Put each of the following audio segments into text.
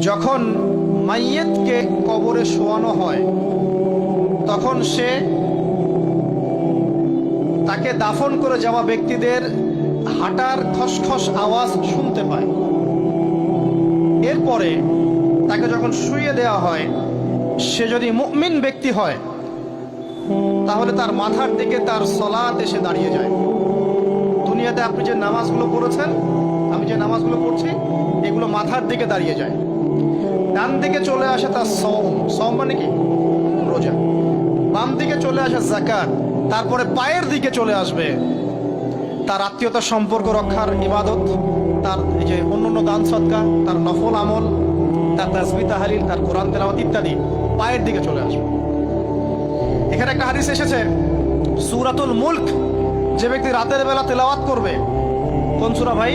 যখন মাইয়েতকে কবরে শোয়ানো হয় তখন সে তাকে দাফন করে যাওয়া ব্যক্তিদের হাঁটার খসখস আওয়াজ শুনতে পায়। এরপরে তাকে যখন শুইয়ে দেওয়া হয়, সে যদি মুমিন ব্যক্তি হয় তাহলে তার মাথার দিকে তার সলাত এসে দাঁড়িয়ে যায়। দুনিয়াতে আপনি যে নামাজগুলো পড়েছেন, আমি যে নামাজগুলো পড়ছি, এগুলো মাথার দিকে দাঁড়িয়ে যায়। ডান দিকে চলে আসে তার সওম মানে কি? রোজা। বাম দিকে চলে আসে যাকাত। তারপরে পায়ের দিকে চলে আসবে তার আত্মীয়তার সম্পর্ক রক্ষার ইবাদত, তার এই যে অন্যান্য দান সদকা, তার নফল আমল, তার তাসবিহ তাহলিল, তার কোরআন তেলাওয়াত ইত্যাদি পায়ের দিকে চলে আসবে। এখানে একটা হাদিস এসেছে, সূরাতুল মুলক যে ব্যক্তি রাতের বেলা তেলাওয়াত করবে, কোন সূরা ভাই?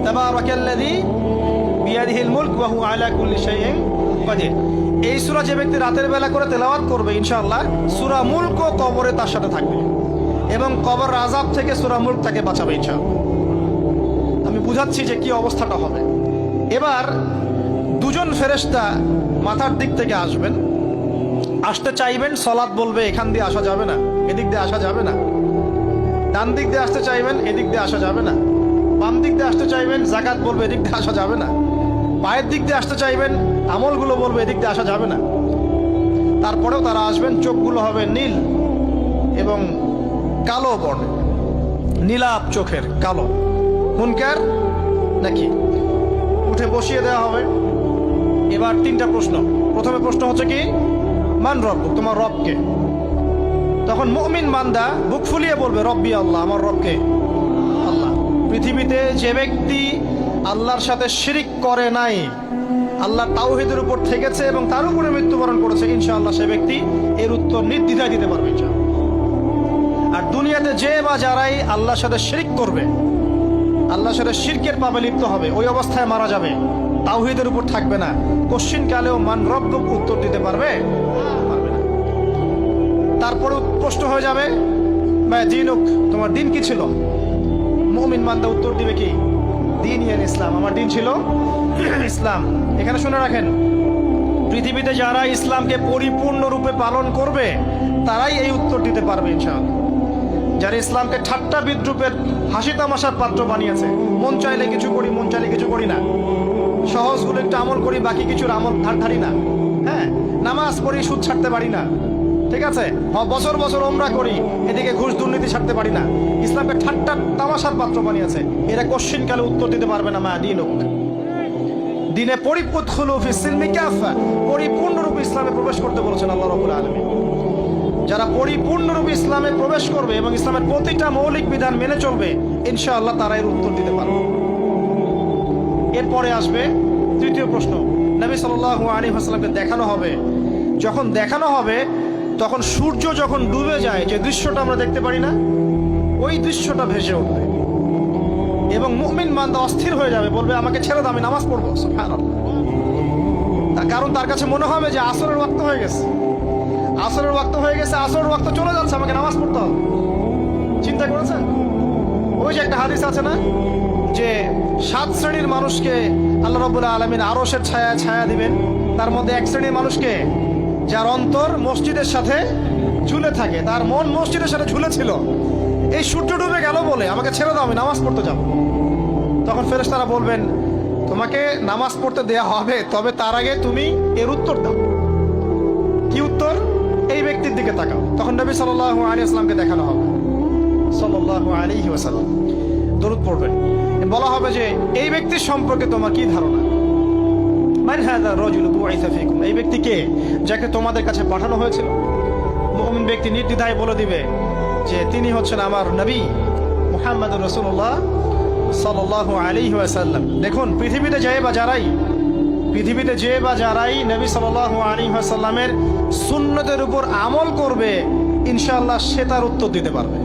তাবারাকাল্লাযী বিয়াদিহিল মুলক ওয়া হুয়া আলা কুল্লি শাইইন কাদির। এই সূরা যে ব্যক্তি রাতের বেলা করে তেলাওয়াত করবে, ইনশাআল্লাহ সূরা মুলক কবরে তার সাথে থাকবে এবং কবর আযাব থেকে সূরা মুলক তাকে বাঁচাবে ইনশাআল্লাহ। আমি বুঝাচ্ছি যে কি অবস্থাটা হবে। এবার দুজন ফেরেশতা মাথার দিক থেকে আসবেন, আসতে চাইবেন, সালাত বলবে এখান দিয়ে আসা যাবে না, এদিক দিয়ে আসা যাবে না। ডান দিক দিয়ে আসতে চাইবেন, এদিক দিয়ে আসা যাবে না। বাম দিক দিয়ে আসতে চাইবেন, যাকাত বলবে এদিক দিয়ে আসা যাবে না। পায়ের দিক দিয়ে আসতে চাইবেন, আমলগুলো বলবে এদিক দিয়ে আসা যাবে না। তারপরেও তারা আসবেন, চোখগুলো হবে নীল এবং কালো বর্ণের, নীলাপ চোখের, কালো। মুনকার নাকি? উঠে বসিয়ে দেওয়া হবে। এবার তিনটা প্রশ্ন। প্রথমে প্রশ্ন হচ্ছে কি, মান রব্বুক, তোমার রবকে? তখন মুমিন বান্দা বুক ফুলিয়ে বলবে রব্বি আল্লাহ, আমার রবকে আল্লাহ। পৃথিবীতে যে ব্যক্তি আল্লাহর সাথে শিরিক করে নাই, আল্লাহ তাওহীদের উপর থেকেছে এবং তার উপরে মৃত্যুবরণ করেছে, ইনশাআল্লাহ সে ব্যক্তি এর উত্তর নির্দ্বিধায় দিতে পারবে ইনশাআল্লাহ। আর দুনিয়াতে যে বা যারাই আল্লাহর সাথে শিরিক করবে, আল্লাহর সাথে শিরকের পাপে লিপ্ত হবে, ওই অবস্থায় মারা যাবে, তাওহীদের উপর থাকবে না, কোশ্চিন কালেও মান রব্বুক উত্তর দিতে পারবে না। তারপরে প্রশ্ন হয়ে যাবে মা দীনুক, তোমার দিন কি ছিল? মুমিন বান্দা উত্তর দিবে কি? দিন ইয়াল ইসলাম, আমার দিন ছিল ইসলাম। এখানে শুনে রাখেন, পৃথিবীতে যারা ইসলামকে পরিপূর্ণরূপে পালন করবে তারাই এই উত্তর দিতে পারবে ইনশাআল্লাহ। যারা ইসলামকে ঠাট্টা বিদ্রুপের হাসি তামাশার পাত্র বানিয়েছে, মন চাইলে কিছু করি, মন চাইলে কিছু করি না, সহজগুলো একটু আমল করি, বাকি কিছুর আমল ধারি না, হ্যাঁ, নামাজ পড়ি, সুদ ছাড়তে পারি না, ঠিক আছে, বছর বছর ওমরা করি, এদিকে ঘুষ দুর্নীতি ছাড়তে পারি না, ইসলামকে ঠাট্টা তামাশার পাত্র বানিয়েছে, এরা কোশ্চিন কালে উত্তর দিতে পারবে না মা দীনুক। দিনে পরিপূর্ণরূপে ইসলামে প্রবেশ করতে বলেছেন আল্লাহ রাব্বুল আলামিন। যারা পরিপূর্ণরূপে ইসলামে প্রবেশ করবে এবং ইসলামের প্রতিটা মৌলিক বিধান মেনে চলবে, ইনশাআল্লাহ তারা এর উত্তর দিতে পারবে। এরপরে আসবে তৃতীয় প্রশ্ন। নবী সাল্লাল্লাহু আলাইহি ওয়াসাল্লামকে দেখানো হবে। যখন দেখানো হবে তখন সূর্য যখন ডুবে যায়, যে দৃশ্যটা আমরা দেখতে পারি না, ওই দৃশ্যটা ভেসে উঠবে এবং মুমিন বান্দা অস্থির হয়ে যাবে, বলবে আমাকে ছেড়ে দাও, আমি নামাজ পড়বো। সুবহানাল্লাহ। তার কারণ তার কাছে মনে হবে যে আসরের ওয়াক্ত হয়ে গেছে, আসরের ওয়াক্ত হয়ে গেছে, আসরের ওয়াক্ত চলে যাচ্ছে, আমাকে নামাজ পড়তে হবে। চিন্তা করেছেন? ওই যে একটা হাদিস আছে না, যে 7 শ্রেণীর মানুষকে আল্লাহ রাব্বুল আলামিন আরশের ছায়া দিবেন। তার মধ্যে এক শ্রেণীর মানুষকে, যার অন্তর মসজিদের সাথে ঝুলে থাকে, তার মন মসজিদের সাথে ঝুলে ছিল, এই সূর্য ডুবে গেল বলে আমাকে ছেড়ে দাও, আমি নামাজ পড়তে যাব। তখন ফেরেশতারা বলবেন তোমাকে নামাজ পড়তে দেয়া হবে, তবে তার আগে তুমি এর উত্তর দাও। কি উত্তর? এই ব্যক্তির দিকে তাকাও। তখন নবী সাল্লাল্লাহু আলাইহি ওয়াসাল্লামকে দেখানো হবে, সাল্লাল্লাহু আলাইহি ওয়াসাল্লাম দরুদ পড়বেন। বলা হবে যে এই ব্যক্তির সম্পর্কে তোমার কি ধারণা? মান হাযা রাজুলু বুইসা ফীকুম, এই ব্যক্তি কে, যাকে তোমাদের কাছে পাঠানো হয়েছিল? মুমিন ব্যক্তি নির্দ্বিধায় বলে দিবে যে তিনি হচ্ছেন আমার নবী মুহাম্মদুর রাসূলুল্লাহ সাল্লাল্লাহু আলাইহি ওয়াসাল্লাম। দেখুন, পৃথিবীতে যে বা যারাই নবী সাল্লাল্লাহু আলাইহি ওয়াসাল্লামের সুন্নতের উপর আমল করবে, ইনশাআল্লাহ সে তার উত্তর দিতে পারবে।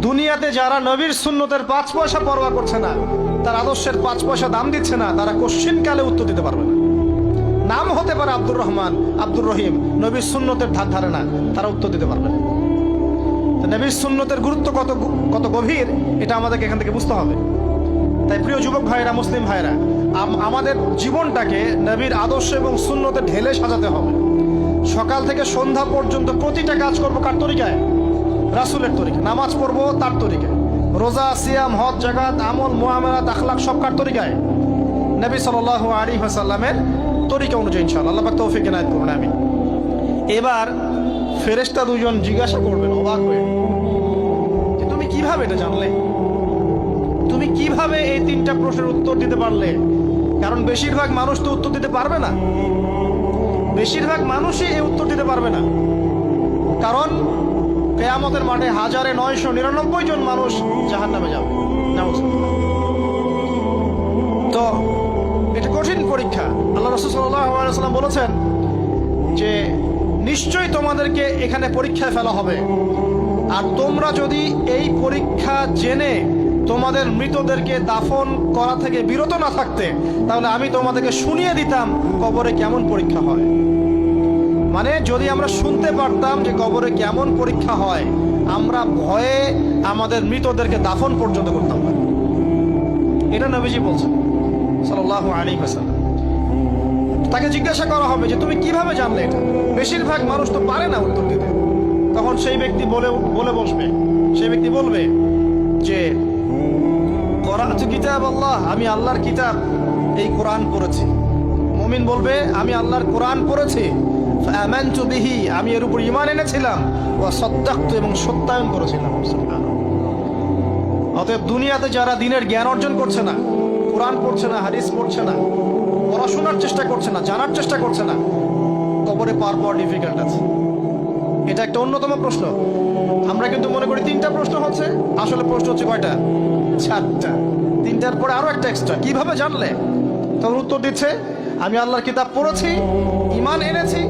দুনিয়াতে যারা নবীর সুন্নতের 5 পয়সা পরোয়া করছে না, তার আদর্শের 5 পয়সা দাম দিচ্ছে না, তারা কোশ্চিন কালে উত্তর দিতে পারবে না। নাম হতে পারে আব্দুর রহমান, আব্দুর রহিম, নবীর সুন্নতের ধার ধারে না, তারা উত্তর দিতে পারবে না। নবীর সুন্নতের গুরুত্ব কত গভীর, এটা আমাদেরকে এখান থেকে বুঝতে হবে। তাই প্রিয় যুবক ভাইরা, মুসলিম ভাইরা, আমাদের জীবনটাকে নবীর আদর্শ এবং সুন্নতে ঢেলে সাজাতে হবে। সকাল থেকে সন্ধ্যা পর্যন্ত প্রতিটা কাজ করবো কার তরিকায়? রাসূলের তরিকায়। নামাজ পড়বো তার তরিকায়, রোজা, সিয়াম, হজ, জাকাত, আমল, মুআমালাত, আখলাক সব কার তরিকায়? নবী সাল্লাল্লাহু আলাইহি ওয়াসাল্লামের তরিকা অনুযায়ী ইনশাআল্লাহ। আল্লাহ পাক তৌফিক এনায়েত করুন, আমিন। এবার ফেরেশতা দুজন জিজ্ঞাসা করবেন অবাক হয়ে, যে তুমি কিভাবে এটা জানলে? তুমি কিভাবে এই তিনটা প্রশ্নের উত্তর দিতে পারলে? কারণ বেশিরভাগ মানুষ তো উত্তর দিতে পারবে না, বেশিরভাগ মানুষই এই উত্তর দিতে পারবে না। কারণ কিয়ামতের মাঠে 1999 জন মানুষ জাহান্নামে যাবে। তো এটা কঠিন পরীক্ষা। আল্লাহ রাসূল সাল্লাল্লাহু আলাইহি ওয়াসাল্লাম বলেছেন যে নিশ্চয়ই তোমাদেরকে এখানে পরীক্ষায় ফেলা হবে, আর তোমরা যদি এই পরীক্ষা জেনে তোমাদের মৃতদেরকে দাফন করা থেকে বিরত না থাকতে, তাহলে আমি তোমাদেরকে শুনিয়ে দিতাম কবরে কেমন পরীক্ষা হয়। মানে যদি আমরা শুনতে পারতাম যে কবরে কেমন পরীক্ষা হয়, আমরা ভয়ে আমাদের মৃতদেরকে দাফন পর্যন্ত করতাম না। এটা নবীজি বলছেন সাল্লাল্লাহু আলাইহি ওয়াসাল্লাম। তাকে জিজ্ঞাসা করা হবে যে তুমি কিভাবে জানলে এটা? বেশিরভাগ মানুষ তো পারে না উত্তর দিতে। তখন সেই ব্যক্তি বলে বসবে, সেই ব্যক্তি বলবে যে করাতু কিতাব আল্লাহ, আমি আল্লাহর কিতাব এই কোরআন পড়েছি। মুমিন বলবে আমি আল্লাহর কোরআন পড়েছি, ফাআমানতু বিহি, আমি এর উপর ঈমান এনেছিলাম, ওয়া সাদ্দাকতু, এবং সত্যায়ন করেছিলাম। সুবহানাল্লাহ। অতএব দুনিয়াতে যারা দ্বীনের জ্ঞান অর্জন করছে না, কোরআন পড়ছে না, হাদিস পড়ছে না, পড়াশোনার চেষ্টা করছে না, জানার চেষ্টা করছে না, কবরে পার পাওয়া ডিফিকাল্ট আছে। এটা একটা অন্যতম প্রশ্ন। আমরা কিন্তু মনে করি তিনটা প্রশ্ন হচ্ছে, আসলে প্রশ্ন হচ্ছে কয়টা? 4টা। তিনটার পরে আরো একটা এক্সট্রা। কিভাবে জানলে? তখন উত্তর দিচ্ছে আমি আল্লাহর কিতাব পড়েছি, ঈমান এনেছি,